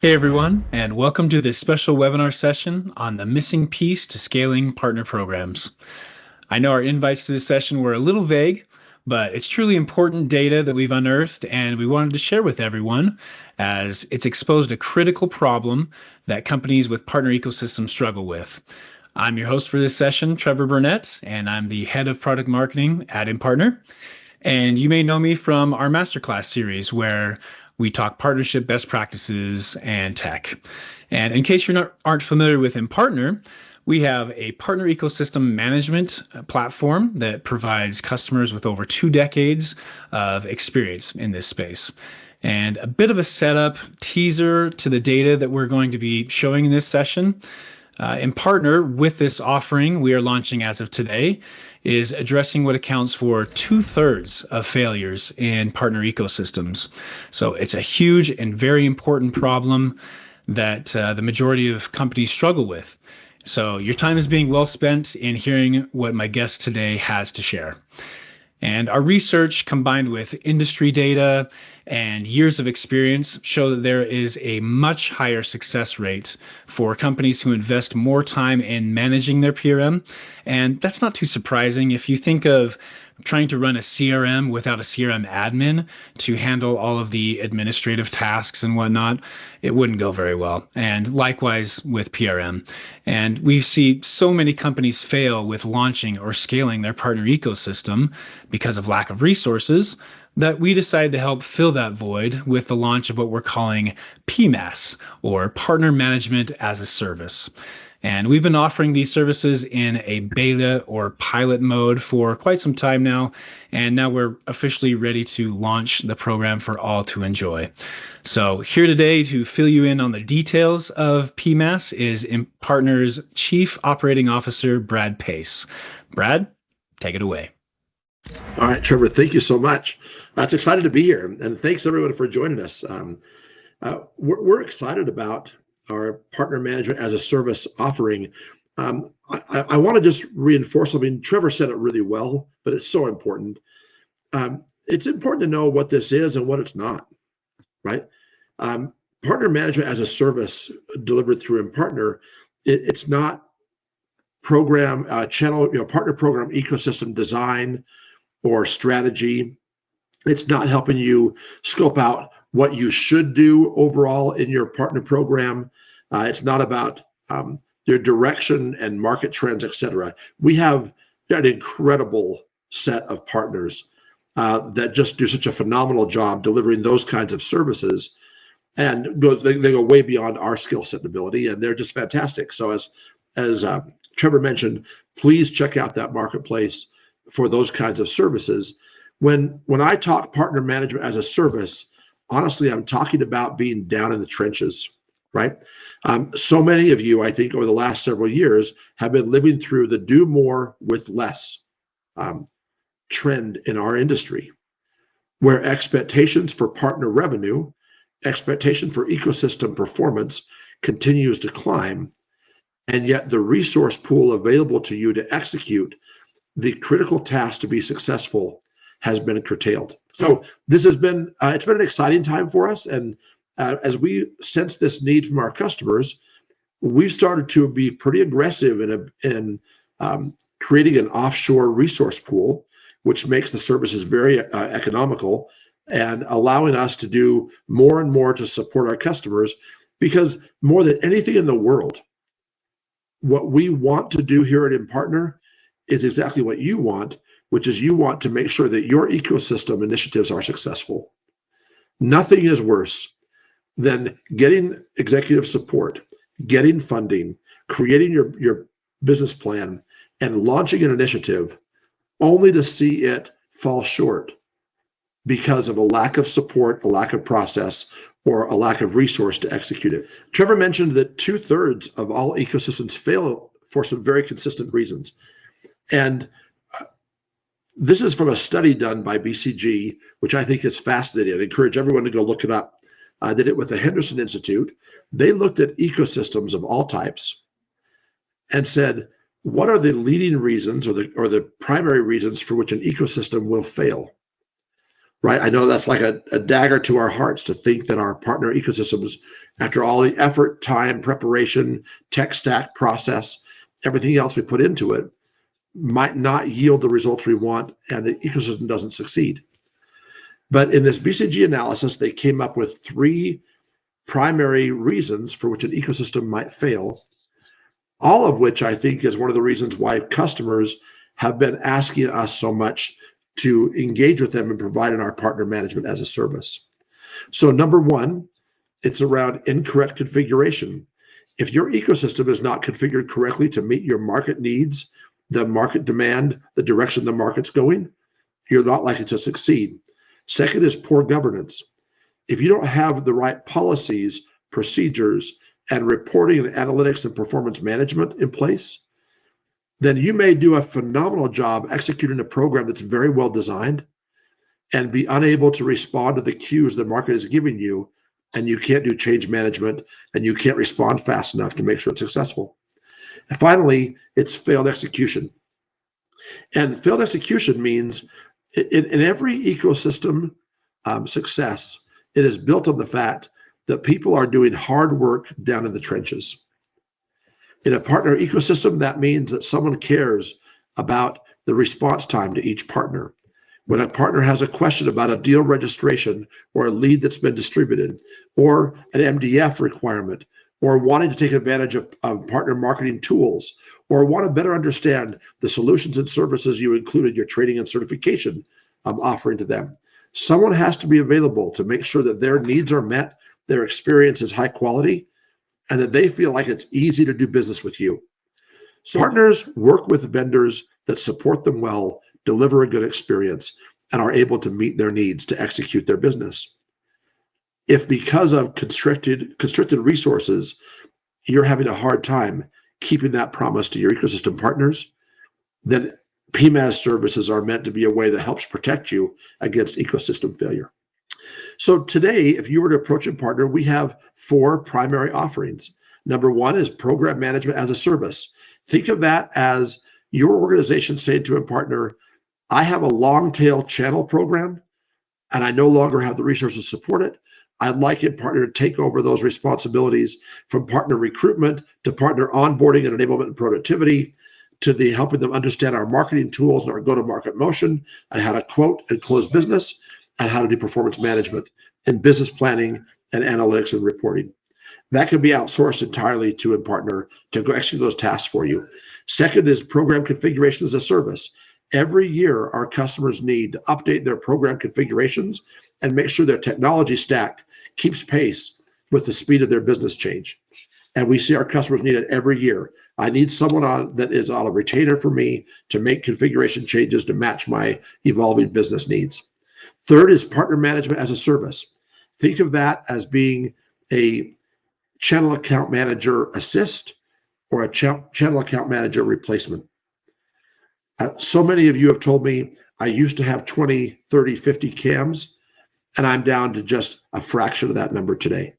Hey everyone, and welcome to this special webinar session on the missing piece to scaling partner programs. I know our invites to this session were a little vague, but it's truly important data that we've unearthed and we wanted to share with everyone as it's exposed a critical problem that companies with partner ecosystems struggle with. I'm your host for this session, Trevor Burnett, and I'm the head of product marketing at Impartner. And you may know me from our masterclass series where we talk partnership best practices and tech. And in case you aren't familiar with Impartner, we have a partner ecosystem management platform that provides customers with over 2 decades of experience in this space. And a bit of a setup teaser to the data that we're going to be showing in this session. Impartner, with this offering we are launching as of today, is addressing what accounts for 2/3 of failures in partner ecosystems. So it's a huge and very important problem that the majority of companies struggle with. So your time is being well spent in hearing what my guest today has to share. And our research combined with industry data and years of experience show that there is a much higher success rate for companies who invest more time in managing their PRM. And that's not too surprising. If you think of trying to run a CRM without a CRM admin to handle all of the administrative tasks and whatnot, it wouldn't go very well. And likewise with PRM. And we see so many companies fail with launching or scaling their partner ecosystem because of lack of resources that we decided to help fill that void with the launch of what we're calling PMAS, or Partner Management as a Service. And we've been offering these services in a beta or pilot mode for quite some time now. And now we're officially ready to launch the program for all to enjoy. So here today to fill you in on the details of PMAS is Impartner's Chief Operating Officer, Brad Pace. Brad, take it away. All right, Trevor, thank you so much. It's excited to be here. And thanks everyone for joining us. We're excited about our partner management as a service offering. I want to just reinforce, Trevor said it really well, but it's so important. It's important to know what this is and what it's not, right? Partner management as a service delivered through Impartner, it's not program, channel, partner program ecosystem design or strategy. It's not helping you scope out what you should do overall in your partner program. It's not about their direction and market trends, et cetera. We have an incredible set of partners that just do such a phenomenal job delivering those kinds of services, and they go way beyond our skill set and ability, and they're just fantastic. So as Trevor mentioned, please check out that marketplace for those kinds of services. When I talk partner management as a service, honestly, I'm talking about being down in the trenches, right? So many of you, I think, over the last several years have been living through the do more with less trend in our industry, where expectations for partner revenue, expectation for ecosystem performance continues to climb, and yet the resource pool available to you to execute the critical task to be successful has been curtailed. So this has been, it's been an exciting time for us. And as we sense this need from our customers, we've started to be pretty aggressive in creating an offshore resource pool, which makes the services very economical and allowing us to do more and more to support our customers. Because more than anything in the world, what we want to do here at Impartner is exactly what you want, which is you want to make sure that your ecosystem initiatives are successful. Nothing is worse than getting executive support, getting funding, creating your business plan, and launching an initiative only to see it fall short because of a lack of support, a lack of process, or a lack of resource to execute it. Trevor mentioned that 2/3 of all ecosystems fail for some very consistent reasons. And this is from a study done by BCG, which I think is fascinating. I encourage everyone to go look it up. I did it with the Henderson Institute. They looked at ecosystems of all types and said, what are the leading reasons or the primary reasons for which an ecosystem will fail? right? I know that's like a dagger to our hearts to think that our partner ecosystems, after all the effort, time, preparation, tech stack process, everything else we put into it, might not yield the results we want, and the ecosystem doesn't succeed. But in this BCG analysis, they came up with 3 primary reasons for which an ecosystem might fail, all of which I think is one of the reasons why customers have been asking us so much to engage with them and provide our partner management as a service. So number 1, it's around incorrect configuration. If your ecosystem is not configured correctly to meet your market needs, the market demand, the direction the market's going, you're not likely to succeed. Second is poor governance. If you don't have the right policies, procedures, and reporting and analytics and performance management in place, then you may do a phenomenal job executing a program that's very well designed and be unable to respond to the cues the market is giving you, and you can't do change management, and you can't respond fast enough to make sure it's successful. And finally, it's failed execution. And failed execution means in every ecosystem success, it is built on the fact that people are doing hard work down in the trenches. In a partner ecosystem, that means that someone cares about the response time to each partner. When a partner has a question about a deal registration or a lead that's been distributed, or an MDF requirement, or wanting to take advantage of partner marketing tools, or want to better understand the solutions and services you included your training and certification offering to them, someone has to be available to make sure that their needs are met, their experience is high quality, and that they feel like it's easy to do business with you. So partners work with vendors that support them well, deliver a good experience, and are able to meet their needs to execute their business. If because of constricted resources, you're having a hard time keeping that promise to your ecosystem partners, then PMAS services are meant to be a way that helps protect you against ecosystem failure. So today, if you were to approach a partner, we have 4 primary offerings. Number 1 is program management as a service. Think of that as your organization saying to a partner, I have a long tail channel program, and I no longer have the resources to support it. I'd like a partner to take over those responsibilities, from partner recruitment to partner onboarding and enablement and productivity, to the helping them understand our marketing tools and our go-to-market motion, and how to quote and close business, and how to do performance management and business planning and analytics and reporting. That can be outsourced entirely to Impartner to go execute those tasks for you. Second is program configuration as a service. Every year, our customers need to update their program configurations and make sure their technology stack keeps pace with the speed of their business change. And we see our customers need it every year. I need someone that is on a retainer for me to make configuration changes to match my evolving business needs. Third is partner management as a service. Think of that as being a channel account manager assist or a channel account manager replacement. So many of you have told me, I used to have 20, 30, 50 CAMs, and I'm down to just a fraction of that number today.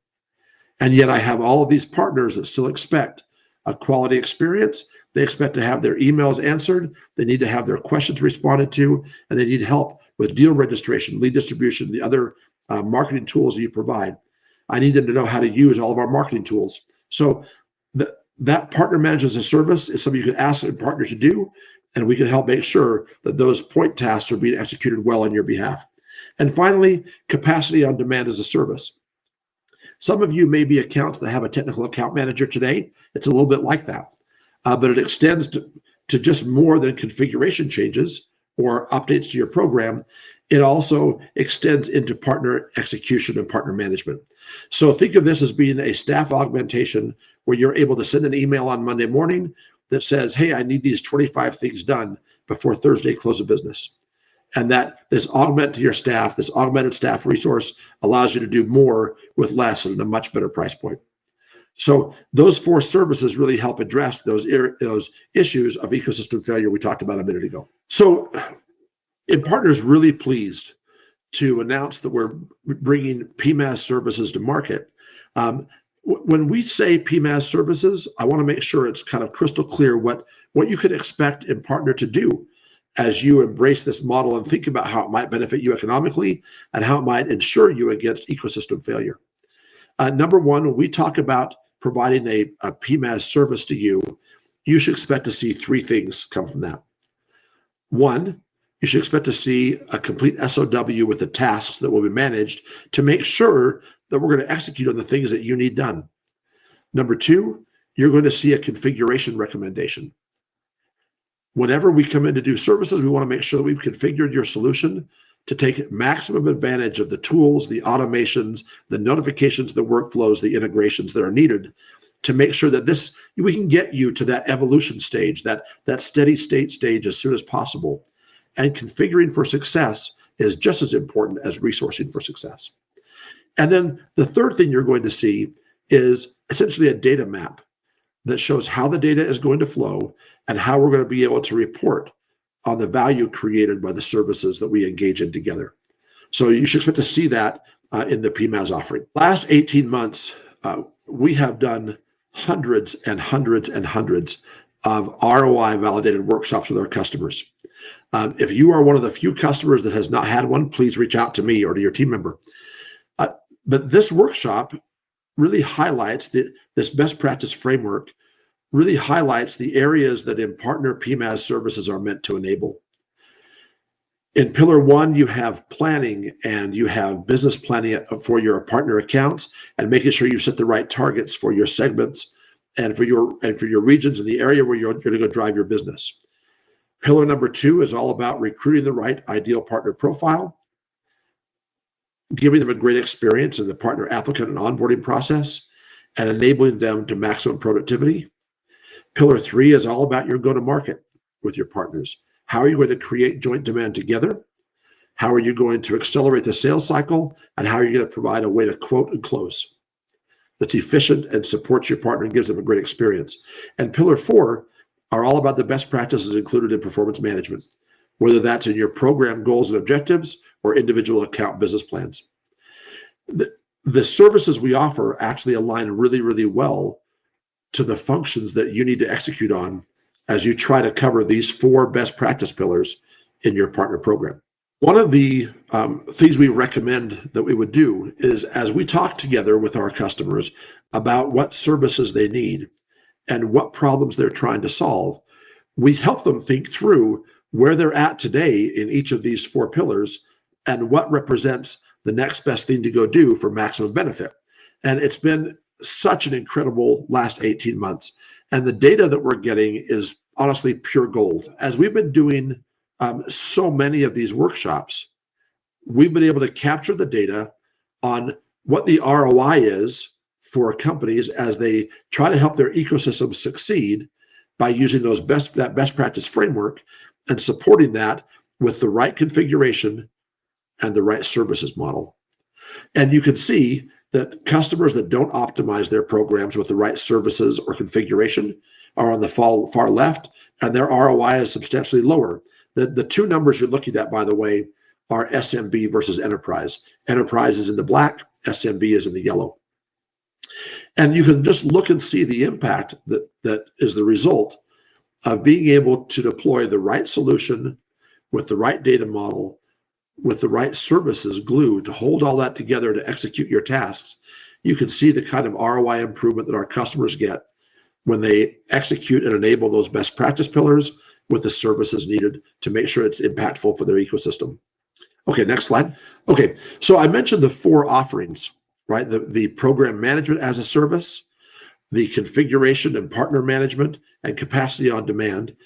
And yet I have all of these partners that still expect a quality experience. They expect to have their emails answered. They need to have their questions responded to, and they need help with deal registration, lead distribution, the other marketing tools that you provide. I need them to know how to use all of our marketing tools. So that partner management as a service is something you can ask a partner to do, and we can help make sure that those point tasks are being executed well on your behalf. And finally, capacity on demand as a service. Some of you may be accounts that have a technical account manager today. It's a little bit like that, but it extends to just more than configuration changes or updates to your program. It also extends into partner execution and partner management. So think of this as being a staff augmentation where you're able to send an email on Monday morning that says, hey, I need these 25 things done before Thursday close of business. And that this augment to your staff, this augmented staff resource allows you to do more with less and a much better price point. So those 4 services really help address those issues of ecosystem failure we talked about a minute ago. So Impartner is really pleased to announce that we're bringing PMAS services to market. When we say PMAS services, I want to make sure it's kind of crystal clear what you can expect Impartner to do. as you embrace this model and think about how it might benefit you economically and how it might insure you against ecosystem failure. Number one, when we talk about providing a PMAS service to you, you should expect to see three things come from that. One, you should expect to see a complete SOW with the tasks that will be managed to make sure that we're going to execute on the things that you need done. Number two, you're going to see a configuration recommendation. Whenever we come in to do services, we want to make sure that we've configured your solution to take maximum advantage of the tools, the automations, the notifications, the workflows, the integrations that are needed to make sure that we can get you to that evolution stage, that steady state stage as soon as possible. And configuring for success is just as important as resourcing for success. And then the third thing you're going to see is essentially a data map that shows how the data is going to flow and how we're going to be able to report on the value created by the services that we engage in together. So you should expect to see that in the PMAS offering. Last 18 months, we have done hundreds and hundreds and hundreds of ROI validated workshops with our customers. If you are one of the few customers that has not had one, please reach out to me or to your team member. But this workshop really highlights this best practice framework, really highlights the areas that Impartner PMAS services are meant to enable. In pillar one, you have planning and you have business planning for your partner accounts and making sure you set the right targets for your segments and for your regions in the area where you're going to go drive your business. Pillar number two is all about recruiting the right ideal partner profile, giving them a great experience in the partner applicant and onboarding process, and enabling them to maximum productivity. Pillar three is all about your go-to-market with your partners. How are you going to create joint demand together? How are you going to accelerate the sales cycle? And how are you going to provide a way to quote and close that's efficient and supports your partner and gives them a great experience? And pillar four are all about the best practices included in performance management, whether that's in your program goals and objectives or individual account business plans. The services we offer actually align really, really well to the functions that you need to execute on as you try to cover these four best practice pillars in your partner program. One of the things we recommend that we would do is as we talk together with our customers about what services they need and what problems they're trying to solve, we help them think through where they're at today in each of these four pillars and what represents the next best thing to go do for maximum benefit. And it's been such an incredible last 18 months. And the data that we're getting is honestly pure gold. As we've been doing so many of these workshops, we've been able to capture the data on what the ROI is for companies as they try to help their ecosystem succeed by using that best practice framework and supporting that with the right configuration and the right services model. And you can see that customers that don't optimize their programs with the right services or configuration are on the far left, and their ROI is substantially lower. The two numbers you're looking at, by the way, are SMB versus enterprise. Enterprise is in the black, SMB is in the yellow. And you can just look and see the impact that is the result of being able to deploy the right solution with the right data model, with the right services glue to hold all that together to execute your tasks. You can see the kind of ROI improvement that our customers get when they execute and enable those best practice pillars with the services needed to make sure it's impactful for their ecosystem. Okay, next slide. Okay, so I mentioned the four offerings, right? The program management as a service, the configuration and partner management, and capacity on demand.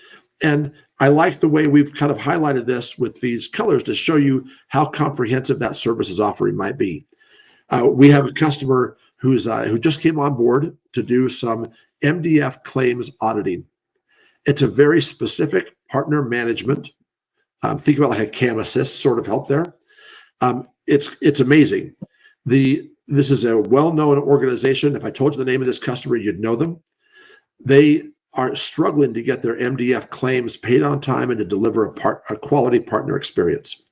And I like the way we've kind of highlighted this with these colors to show you how comprehensive that services offering might be. We have a customer who just came on board to do some MDF claims auditing. It's a very specific partner management. Think about like a CAM assist sort of help there. It's amazing. This is a well-known organization. If I told you the name of this customer, you'd know them. They are struggling to get their MDF claims paid on time and to deliver a quality partner experience.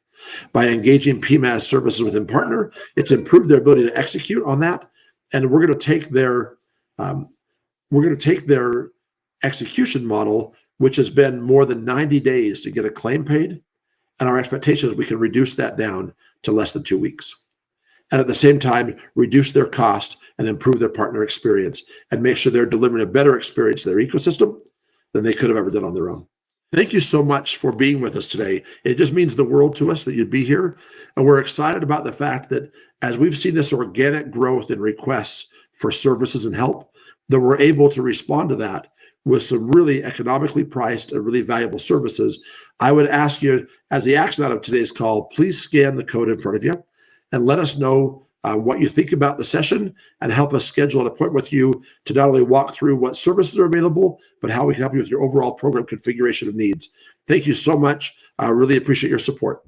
By engaging PMAS services with Impartner, it's improved their ability to execute on that. And we're going to take their execution model which has been more than 90 days to get a claim paid. And our expectation is we can reduce that down to less than 2 weeks. And at the same time, reduce their cost and improve their partner experience and make sure they're delivering a better experience to their ecosystem than they could have ever done on their own. Thank you so much for being with us today. It just means the world to us that you'd be here. And we're excited about the fact that as we've seen this organic growth in requests for services and help, that we're able to respond to that with some really economically priced and really valuable services. I would ask you, as the action out of today's call, please scan the code in front of you and let us know what you think about the session and help us schedule an appointment with you to not only walk through what services are available, but how we can help you with your overall program configuration of needs. Thank you so much. I really appreciate your support.